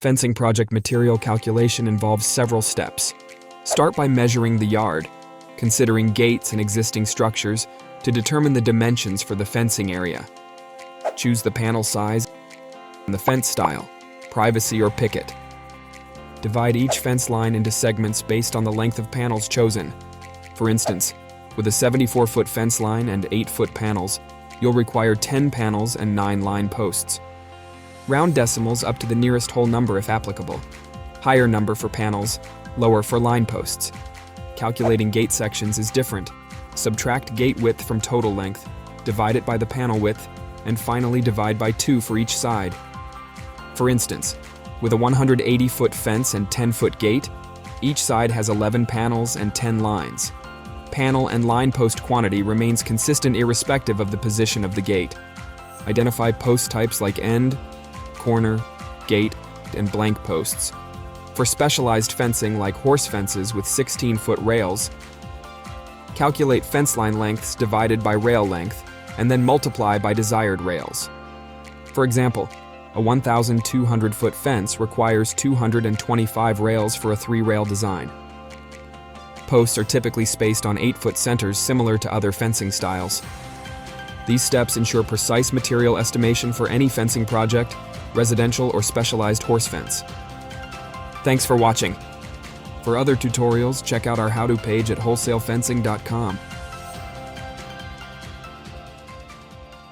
Fencing project material calculation involves several steps. Start by measuring the yard, considering gates and existing structures to determine the dimensions for the fencing area. Choose the panel size and the fence style, privacy or picket. Divide each fence line into segments based on the length of panels chosen. For instance, with a 74-foot fence line and 8-foot panels, you'll require 10 panels and 9 line posts. Round decimals up to the nearest whole number if applicable. Higher number for panels, lower for line posts. Calculating gate sections is different. Subtract gate width from total length, divide it by the panel width, and finally divide by 2 for each side. For instance, with a 180-foot fence and 10-foot gate, each side has 11 panels and 10 lines. Panel and line post quantity remains consistent irrespective of the position of the gate. Identify post types like end, corner, gate, and blank posts. For specialized fencing like horse fences with 16-foot rails, calculate fence line lengths divided by rail length and then multiply by desired rails. For example, a 1,200-foot fence requires 225 rails for a 3-rail design. Posts are typically spaced on 8-foot centers similar to other fencing styles. These steps ensure precise material estimation for any fencing project, residential or specialized horse fence. Thanks for watching. For other tutorials, check out our how-to page at wholesalefencing.com.